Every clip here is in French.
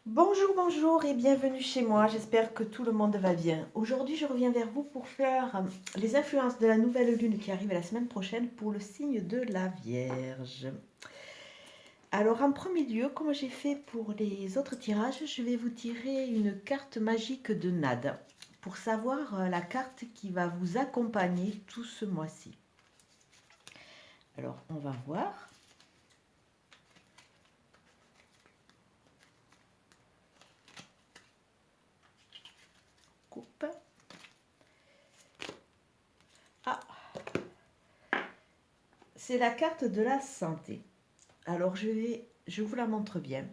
Bonjour, bonjour et bienvenue chez moi. J'espère que tout le monde va bien. Aujourd'hui, je reviens vers vous pour faire les influences de la nouvelle lune qui arrive la semaine prochaine pour le signe de la Vierge. Alors, en premier lieu, comme j'ai fait pour les autres tirages, je vais vous tirer une carte magique de Nade pour savoir la carte qui va vous accompagner tout ce mois-ci. Alors, on va voir. Coupe. Ah, c'est la carte de la santé. Alors je vous la montre bien.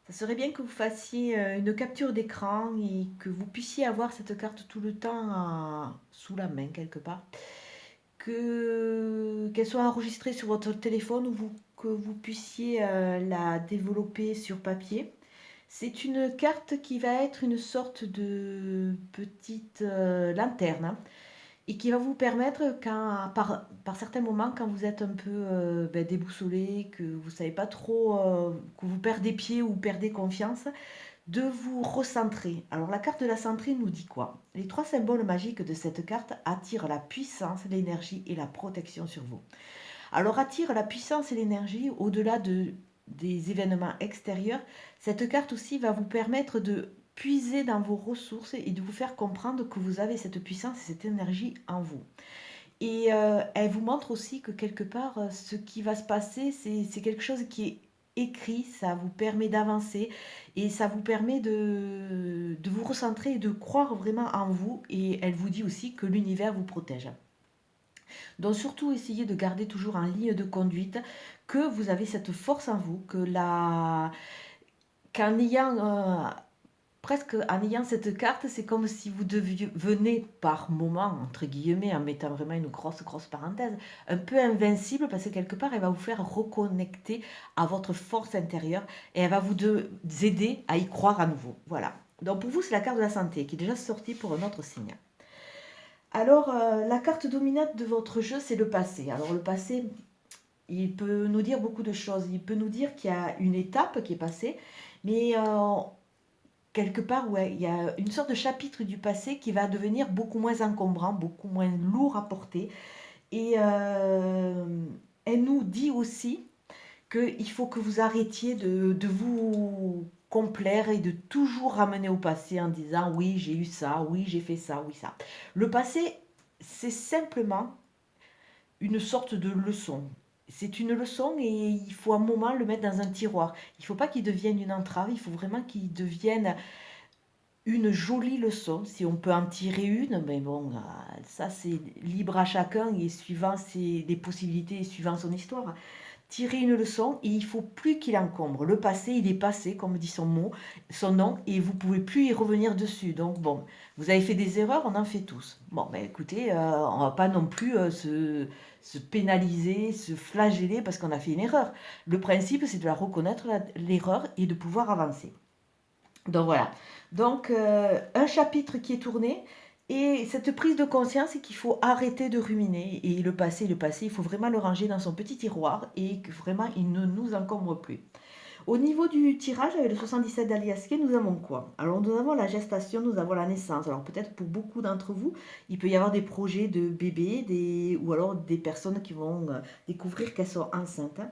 Ça serait bien que vous fassiez une capture d'écran et que vous puissiez avoir cette carte tout le temps sous la main quelque part. Qu'elle soit enregistrée sur votre téléphone ou que vous puissiez la développer sur papier. C'est une carte qui va être une sorte de petite lanterne, hein, et qui va vous permettre, par certains moments, quand vous êtes un peu déboussolé, que vous ne savez pas trop, que vous perdez pied ou perdez confiance, de vous recentrer. Alors la carte de la centrée nous dit quoi? Les trois symboles magiques de cette carte attirent la puissance, l'énergie et la protection sur vous. Alors attire la puissance et l'énergie au-delà des événements extérieurs. Cette carte aussi va vous permettre de puiser dans vos ressources et de vous faire comprendre que vous avez cette puissance et cette énergie en vous. Et elle vous montre aussi que quelque part, ce qui va se passer, c'est quelque chose qui est écrit, ça vous permet d'avancer et ça vous permet de vous recentrer et de croire vraiment en vous. Et elle vous dit aussi que l'univers vous protège. Donc surtout, essayez de garder toujours en ligne de conduite que vous avez cette force en vous, qu'en ayant presque en ayant cette carte, c'est comme si vous venez par moment, entre guillemets, en mettant vraiment une grosse parenthèse, un peu invincible parce que quelque part, elle va vous faire reconnecter à votre force intérieure et elle va vous aider à y croire à nouveau. Voilà. Donc pour vous, c'est la carte de la santé qui est déjà sortie pour un autre signe. Alors, la carte dominante de votre jeu, c'est le passé. Alors le passé, il peut nous dire beaucoup de choses. Il peut nous dire qu'il y a une étape qui est passée, mais quelque part, ouais, il y a une sorte de chapitre du passé qui va devenir beaucoup moins encombrant, beaucoup moins lourd à porter. Et elle nous dit aussi qu'il faut que vous arrêtiez de vous complaire et de toujours ramener au passé en disant oui, j'ai eu ça, oui, j'ai fait ça, oui, ça. Le passé, c'est simplement une sorte de leçon. C'est une leçon et il faut un moment le mettre dans un tiroir. Il ne faut pas qu'il devienne une entrave, il faut vraiment qu'il devienne une jolie leçon, si on peut en tirer une, mais bon, ça c'est libre à chacun et suivant les possibilités et suivant son histoire. Tirer une leçon et il faut plus qu'il encombre. Le passé, il est passé, comme dit son nom, et vous pouvez plus y revenir dessus. Donc bon, vous avez fait des erreurs, on en fait tous. Bon, ben écoutez, on va pas non plus se pénaliser, se flageller parce qu'on a fait une erreur. Le principe, c'est de la reconnaître l'erreur et de pouvoir avancer. Donc voilà. Donc un chapitre qui est tourné et cette prise de conscience c'est qu'il faut arrêter de ruminer et le passé, il faut vraiment le ranger dans son petit tiroir et que vraiment il ne nous encombre plus. Au niveau du tirage avec le 77 d'Aliaské, nous avons quoi? Alors nous avons la gestation, nous avons la naissance. Alors peut-être pour beaucoup d'entre vous, il peut y avoir des projets de bébés ou alors des personnes qui vont découvrir qu'elles sont enceintes.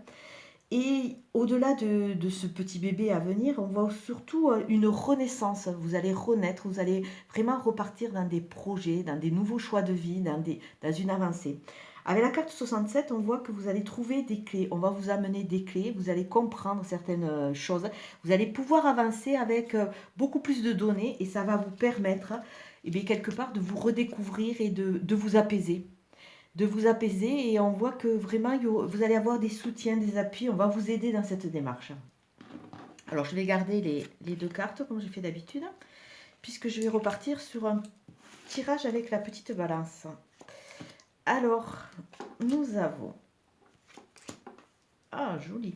Et au-delà de ce petit bébé à venir, on voit surtout une renaissance. Vous allez renaître, vous allez vraiment repartir dans des projets, dans des nouveaux choix de vie, dans une avancée. Avec la carte 67, on voit que vous allez trouver des clés. On va vous amener des clés, vous allez comprendre certaines choses. Vous allez pouvoir avancer avec beaucoup plus de données et ça va vous permettre, eh bien, quelque part, de vous redécouvrir et de vous apaiser et on voit que vraiment vous allez avoir des soutiens, des appuis, on va vous aider dans cette démarche. Alors je vais garder les deux cartes comme j'ai fait d'habitude, puisque je vais repartir sur un tirage avec la petite balance. Alors, nous avons... Ah, joli.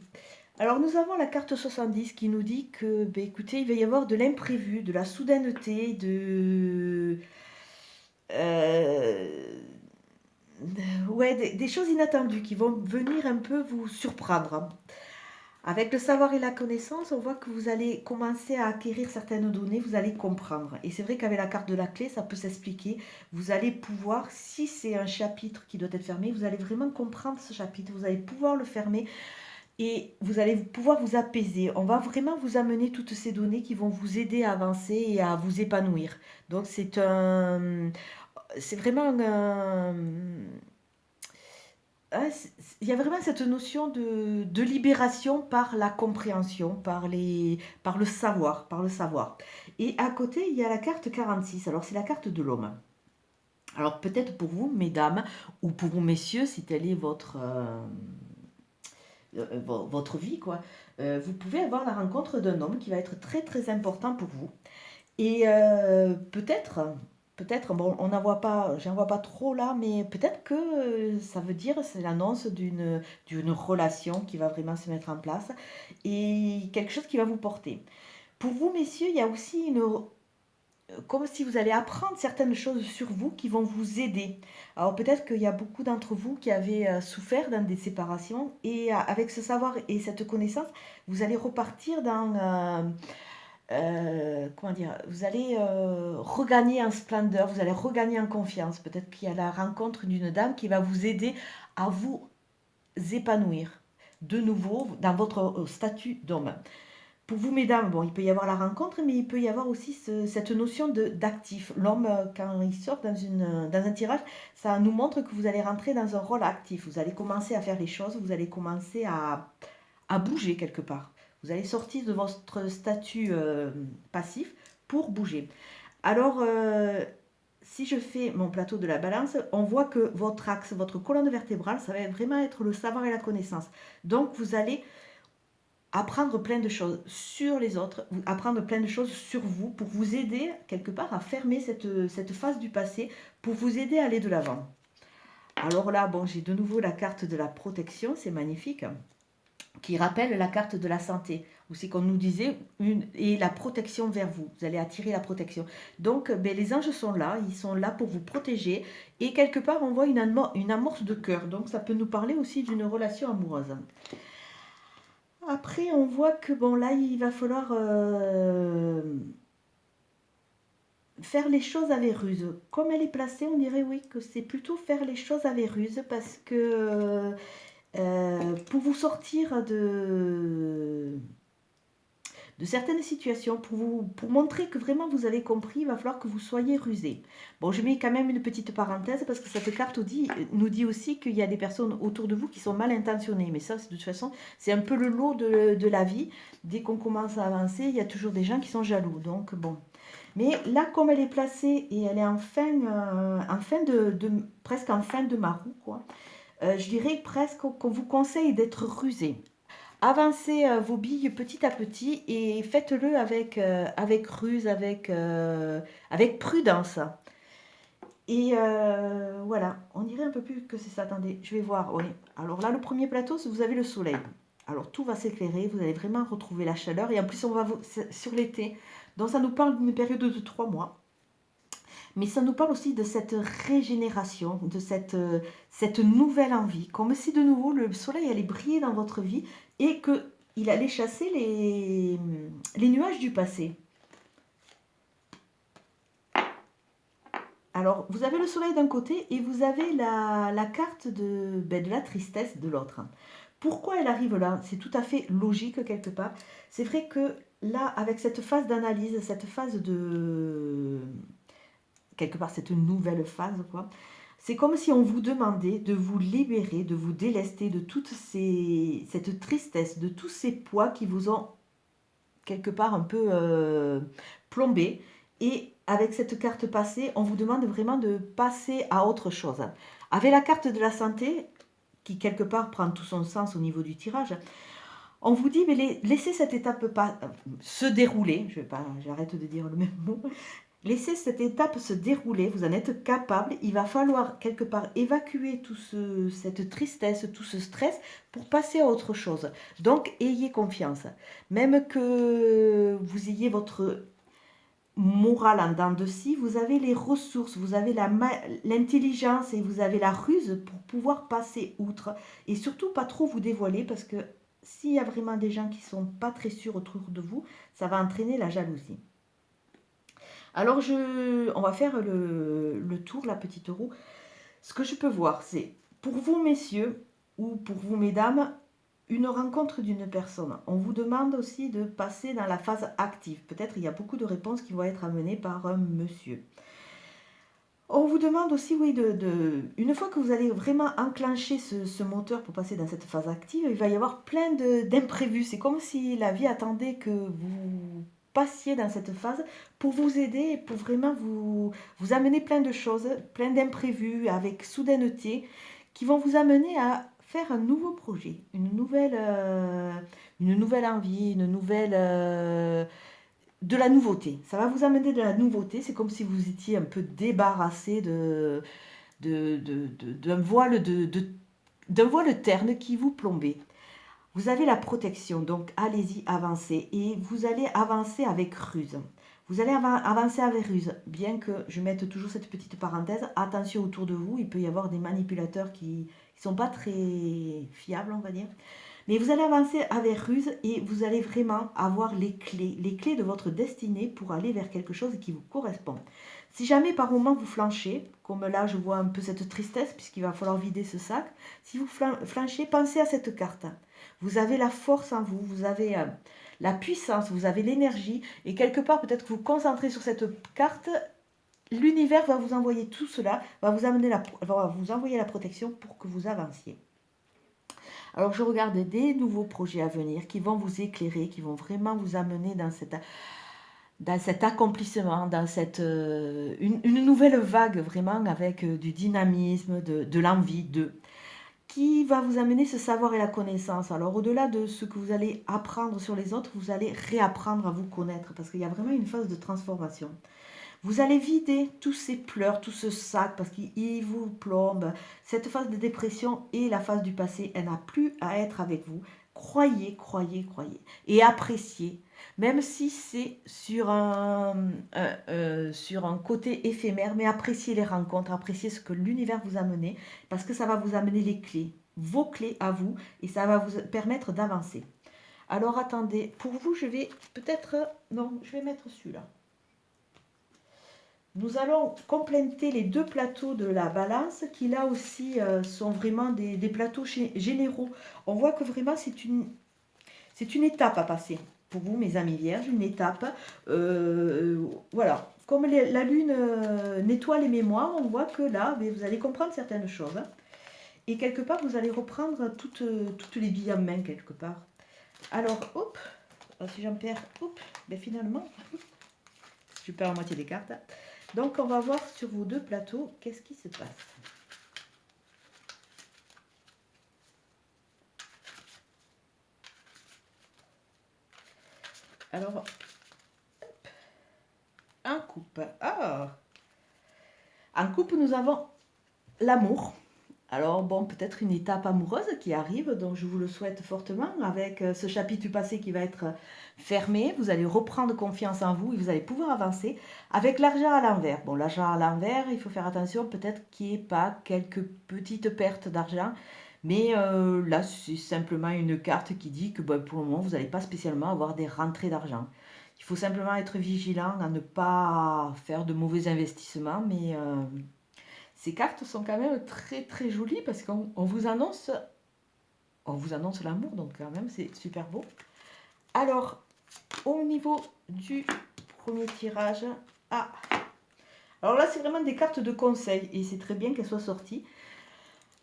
Alors nous avons la carte 70 qui nous dit que, ben, écoutez, il va y avoir de l'imprévu, de la soudaineté, Euh, ouais, des choses inattendues qui vont venir un peu vous surprendre. Avec le savoir et la connaissance, on voit que vous allez commencer à acquérir certaines données, vous allez comprendre. Et c'est vrai qu'avec la carte de la clé, ça peut s'expliquer. Vous allez pouvoir, si c'est un chapitre qui doit être fermé, vous allez vraiment comprendre ce chapitre. Vous allez pouvoir le fermer et vous allez pouvoir vous apaiser. On va vraiment vous amener toutes ces données qui vont vous aider à avancer et à vous épanouir. Donc c'est vraiment il y a vraiment cette notion de libération par la compréhension, par le savoir, par le savoir. Et à côté, il y a la carte 46. Alors, c'est la carte de l'homme. Alors, peut-être pour vous, mesdames, ou pour vous, messieurs, si telle est votre vie, quoi, vous pouvez avoir la rencontre d'un homme qui va être très, très important pour vous. Et peut-être, bon, j'en vois pas trop là, mais peut-être que ça veut dire, c'est l'annonce d'une relation qui va vraiment se mettre en place et quelque chose qui va vous porter. Pour vous, messieurs, il y a aussi comme si vous allez apprendre certaines choses sur vous qui vont vous aider. Alors peut-être qu'il y a beaucoup d'entre vous qui avaient souffert dans des séparations et avec ce savoir et cette connaissance, vous allez repartir comment dire, vous allez regagner en splendeur, vous allez regagner en confiance. Peut-être qu'il y a la rencontre d'une dame qui va vous aider à vous épanouir de nouveau dans votre statut d'homme. Pour vous, mesdames, bon, il peut y avoir la rencontre, mais il peut y avoir aussi cette notion d'actif. L'homme, quand il sort dans un tirage, ça nous montre que vous allez rentrer dans un rôle actif. Vous allez commencer à faire les choses, vous allez commencer à bouger quelque part. Vous allez sortir de votre statut passif pour bouger. Alors, si je fais mon plateau de la balance, on voit que votre axe, votre colonne vertébrale, ça va vraiment être le savoir et la connaissance. Donc, vous allez apprendre plein de choses sur les autres, apprendre plein de choses sur vous pour vous aider quelque part à fermer cette phase du passé, pour vous aider à aller de l'avant. Alors là, bon, j'ai de nouveau la carte de la protection, c'est magnifique, qui rappelle la carte de la santé, où c'est qu'on nous disait, et la protection vers vous, vous allez attirer la protection. Donc, les anges sont là, ils sont là pour vous protéger, et quelque part, on voit une amorce de cœur, donc ça peut nous parler aussi d'une relation amoureuse. Après, on voit que bon, là, il va falloir faire les choses avec ruse. Comme elle est placée, on dirait oui que c'est plutôt faire les choses avec ruse parce que pour vous sortir de certaines situations, pour montrer que vraiment vous avez compris, il va falloir que vous soyez rusé. Bon, je mets quand même une petite parenthèse parce que cette carte nous dit aussi qu'il y a des personnes autour de vous qui sont mal intentionnées. Mais ça, de toute façon, c'est un peu le lot de la vie. Dès qu'on commence à avancer, il y a toujours des gens qui sont jaloux. Donc, bon. Mais là, comme elle est placée et elle est presque en fin de marou, quoi, je dirais presque qu'on vous conseille d'être rusé. Avancez vos billes petit à petit et faites-le avec ruse, avec prudence. Et voilà, on dirait un peu plus que c'est ça. Attendez, je vais voir. Oui. Alors là, le premier plateau, vous avez le soleil. Alors tout va s'éclairer, vous allez vraiment retrouver la chaleur. Et en plus, on va sur l'été. Donc ça nous parle d'une période de 3 mois. Mais ça nous parle aussi de cette régénération, de cette nouvelle envie. Comme si de nouveau le soleil allait briller dans votre vie et qu'il allait chasser les nuages du passé. Alors, vous avez le soleil d'un côté et vous avez la carte de la tristesse de l'autre. Pourquoi elle arrive là? C'est tout à fait logique quelque part. C'est vrai que là, avec cette phase d'analyse, cette phase quelque part cette nouvelle phase, quoi. C'est comme si on vous demandait de vous libérer, de vous délester de cette tristesse, de tous ces poids qui vous ont quelque part un peu plombé. Et avec cette carte passée, on vous demande vraiment de passer à autre chose. Avec la carte de la santé, qui quelque part prend tout son sens au niveau du tirage, on vous dit, mais laissez cette étape se dérouler. J'arrête de dire le même mot. Laissez cette étape se dérouler, vous en êtes capable. Il va falloir quelque part évacuer cette tristesse, tout ce stress pour passer à autre chose. Donc, ayez confiance. Même que vous ayez votre morale en dents de scie, vous avez les ressources, vous avez l'intelligence et vous avez la ruse pour pouvoir passer outre. Et surtout, pas trop vous dévoiler parce que s'il y a vraiment des gens qui ne sont pas très sûrs autour de vous, ça va entraîner la jalousie. Alors, on va faire le tour, la petite roue. Ce que je peux voir, c'est pour vous, messieurs, ou pour vous, mesdames, une rencontre d'une personne. On vous demande aussi de passer dans la phase active. Peut-être il y a beaucoup de réponses qui vont être amenées par un monsieur. On vous demande aussi, oui, une fois que vous allez vraiment enclencher ce moteur pour passer dans cette phase active, il va y avoir plein d'imprévus. C'est comme si la vie attendait que vous passiez dans cette phase pour vous aider et pour vraiment vous amener plein de choses, plein d'imprévus avec soudaineté qui vont vous amener à faire un nouveau projet, une nouvelle envie, de la nouveauté. Ça va vous amener de la nouveauté. C'est comme si vous étiez un peu débarrassé d'un voile terne qui vous plombait. Vous avez la protection, donc allez-y, avancez. Et vous allez avancer avec ruse. Vous allez avancer avec ruse, bien que je mette toujours cette petite parenthèse. Attention autour de vous, il peut y avoir des manipulateurs qui ne sont pas très fiables, on va dire. Mais vous allez avancer avec ruse et vous allez vraiment avoir les clés de votre destinée pour aller vers quelque chose qui vous correspond. Si jamais par moment vous flanchez, comme là je vois un peu cette tristesse puisqu'il va falloir vider ce sac, si vous flanchez, pensez à cette carte. Vous avez la force en vous, vous avez la puissance, vous avez l'énergie et quelque part peut-être que vous concentrez sur cette carte, l'univers va vous envoyer tout cela, va vous envoyer la protection pour que vous avanciez. Alors je regarde des nouveaux projets à venir qui vont vous éclairer, qui vont vraiment vous amener dans cet accomplissement, dans une nouvelle vague vraiment avec du dynamisme, de l'envie, qui va vous amener ce savoir et la connaissance. Alors au-delà de ce que vous allez apprendre sur les autres, vous allez réapprendre à vous connaître parce qu'il y a vraiment une phase de transformation. Vous allez vider tous ces pleurs, tout ce sac, parce qu'il vous plombe. Cette phase de dépression et la phase du passé, elle n'a plus à être avec vous. Croyez, croyez, croyez. Et appréciez. Même si c'est sur un côté éphémère, mais appréciez les rencontres, appréciez ce que l'univers vous a mené, parce que ça va vous amener les clés, vos clés à vous, et ça va vous permettre d'avancer. Alors attendez, pour vous, je vais peut-être... Non, je vais mettre celui-là. Nous allons compléter les deux plateaux de la balance qui là aussi sont vraiment des plateaux généraux. On voit que vraiment c'est une étape à passer pour vous mes amis vierges, une étape. Voilà, comme la lune nettoie les mémoires, on voit que là vous allez comprendre certaines choses. Et quelque part vous allez reprendre toutes les billes en main quelque part. Alors hop, si j'en perds, hop, finalement je perds la moitié des cartes. Donc, on va voir sur vos deux plateaux, qu'est-ce qui se passe. Alors, hop, en coupe. Ah, en coupe, nous avons l'amour. Alors, bon, peut-être une étape amoureuse qui arrive, donc je vous le souhaite fortement, avec ce chapitre du passé qui va être fermé. Vous allez reprendre confiance en vous et vous allez pouvoir avancer avec l'argent à l'envers. Bon, l'argent à l'envers, il faut faire attention, peut-être qu'il n'y ait pas quelques petites pertes d'argent. Mais là, c'est simplement une carte qui dit que pour le moment, vous n'allez pas spécialement avoir des rentrées d'argent. Il faut simplement être vigilant à ne pas faire de mauvais investissements, mais... ces cartes sont quand même très très jolies parce qu'on vous annonce l'amour, donc quand même c'est super beau. Alors, au niveau du premier tirage, alors là c'est vraiment des cartes de conseil et c'est très bien qu'elles soient sorties.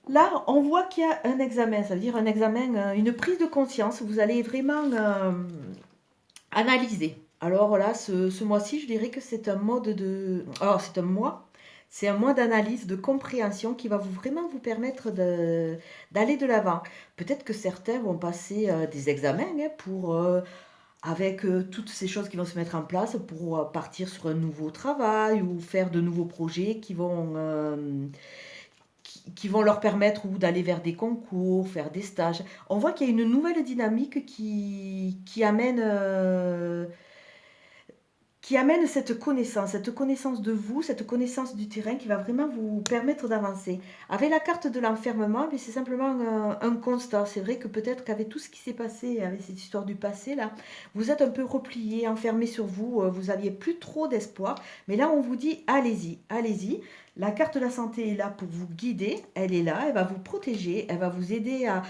Là, on voit qu'il y a un examen, ça veut dire un examen, une prise de conscience. Vous allez vraiment analyser. Alors là, ce mois-ci, je dirais que c'est un mode de... Alors, c'est un mois d'analyse, de compréhension qui va vraiment vous permettre d'aller de l'avant. Peut-être que certains vont passer des examens avec toutes ces choses qui vont se mettre en place pour partir sur un nouveau travail ou faire de nouveaux projets qui vont leur permettre ou d'aller vers des concours, faire des stages. On voit qu'il y a une nouvelle dynamique qui qui amène cette connaissance de vous, cette connaissance du terrain qui va vraiment vous permettre d'avancer. Avec la carte de l'enfermement, c'est simplement un constat. C'est vrai que peut-être qu'avec tout ce qui s'est passé, avec cette histoire du passé, là, vous êtes un peu replié, enfermé sur vous, vous n'aviez plus trop d'espoir. Mais là, on vous dit, allez-y, allez-y. La carte de la santé est là pour vous guider, elle est là, elle va vous protéger, elle va vous aider à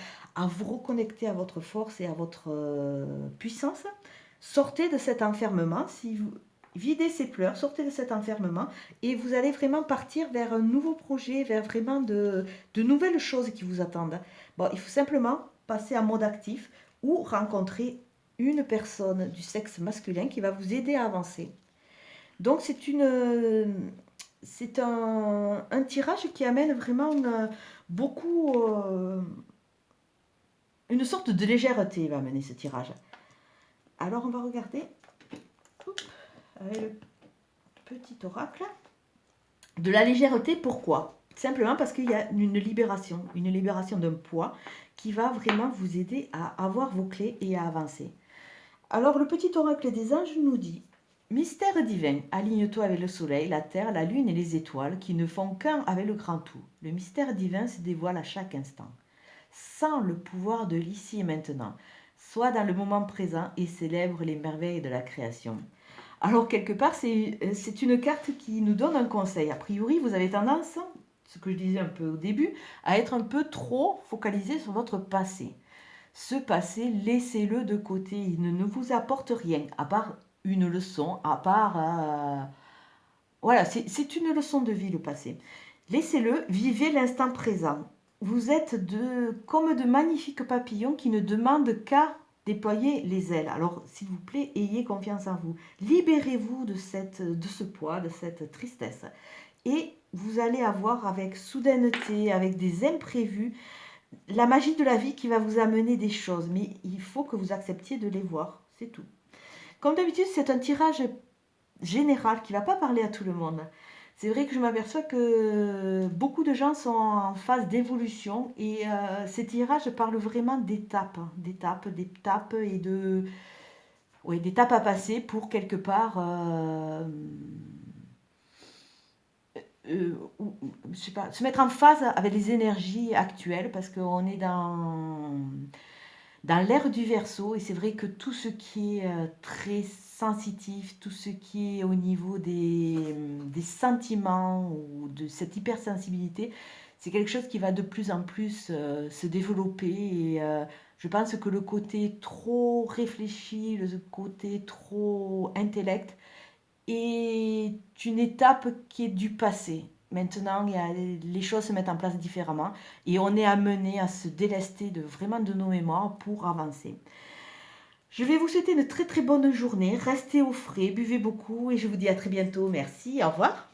vous reconnecter à votre force et à votre puissance. Sortez de cet enfermement, si vous videz ces pleurs, sortez de cet enfermement et vous allez vraiment partir vers un nouveau projet, vers vraiment de nouvelles choses qui vous attendent. Bon, il faut simplement passer en mode actif ou rencontrer une personne du sexe masculin qui va vous aider à avancer. Donc c'est un tirage qui amène vraiment beaucoup, une sorte de légèreté va amener ce tirage. Alors on va regarder avec le petit oracle de la légèreté. Pourquoi? Simplement parce qu'il y a une libération d'un poids qui va vraiment vous aider à avoir vos clés et à avancer. Alors le petit oracle des anges nous dit: mystère divin, aligne-toi avec le soleil, la terre, la lune et les étoiles qui ne font qu'un avec le grand tout. Le mystère divin se dévoile à chaque instant. Sens le pouvoir de l'ici et maintenant. Sois dans le moment présent et célèbre les merveilles de la création. Alors, quelque part, c'est une carte qui nous donne un conseil. A priori, vous avez tendance, ce que je disais un peu au début, à être un peu trop focalisé sur votre passé. Ce passé, laissez-le de côté. Il ne vous apporte rien, à part une leçon, à part... Voilà, c'est une leçon de vie, le passé. Laissez-le, vivez l'instant présent. Vous êtes comme de magnifiques papillons qui ne demandent qu'à déployer les ailes. Alors, s'il vous plaît, ayez confiance en vous. Libérez-vous de ce poids, de cette tristesse. Et vous allez avoir avec soudaineté, avec des imprévus, la magie de la vie qui va vous amener des choses. Mais il faut que vous acceptiez de les voir. C'est tout. Comme d'habitude, c'est un tirage général qui ne va pas parler à tout le monde. C'est vrai que je m'aperçois que beaucoup de gens sont en phase d'évolution et ces tirages parlent vraiment d'étapes et d'étapes à passer pour quelque part, je sais pas, se mettre en phase avec les énergies actuelles parce qu'on est dans l'ère du Verseau et c'est vrai que tout ce qui est très sensitif, tout ce qui est au niveau des sentiments ou de cette hypersensibilité, c'est quelque chose qui va de plus en plus se développer et je pense que le côté trop réfléchi, le côté trop intellect est une étape qui est du passé. Maintenant, les choses se mettent en place différemment et on est amené à se délester vraiment de nos mémoires pour avancer. Je vais vous souhaiter une très très bonne journée. Restez au frais, buvez beaucoup et je vous dis à très bientôt. Merci, au revoir.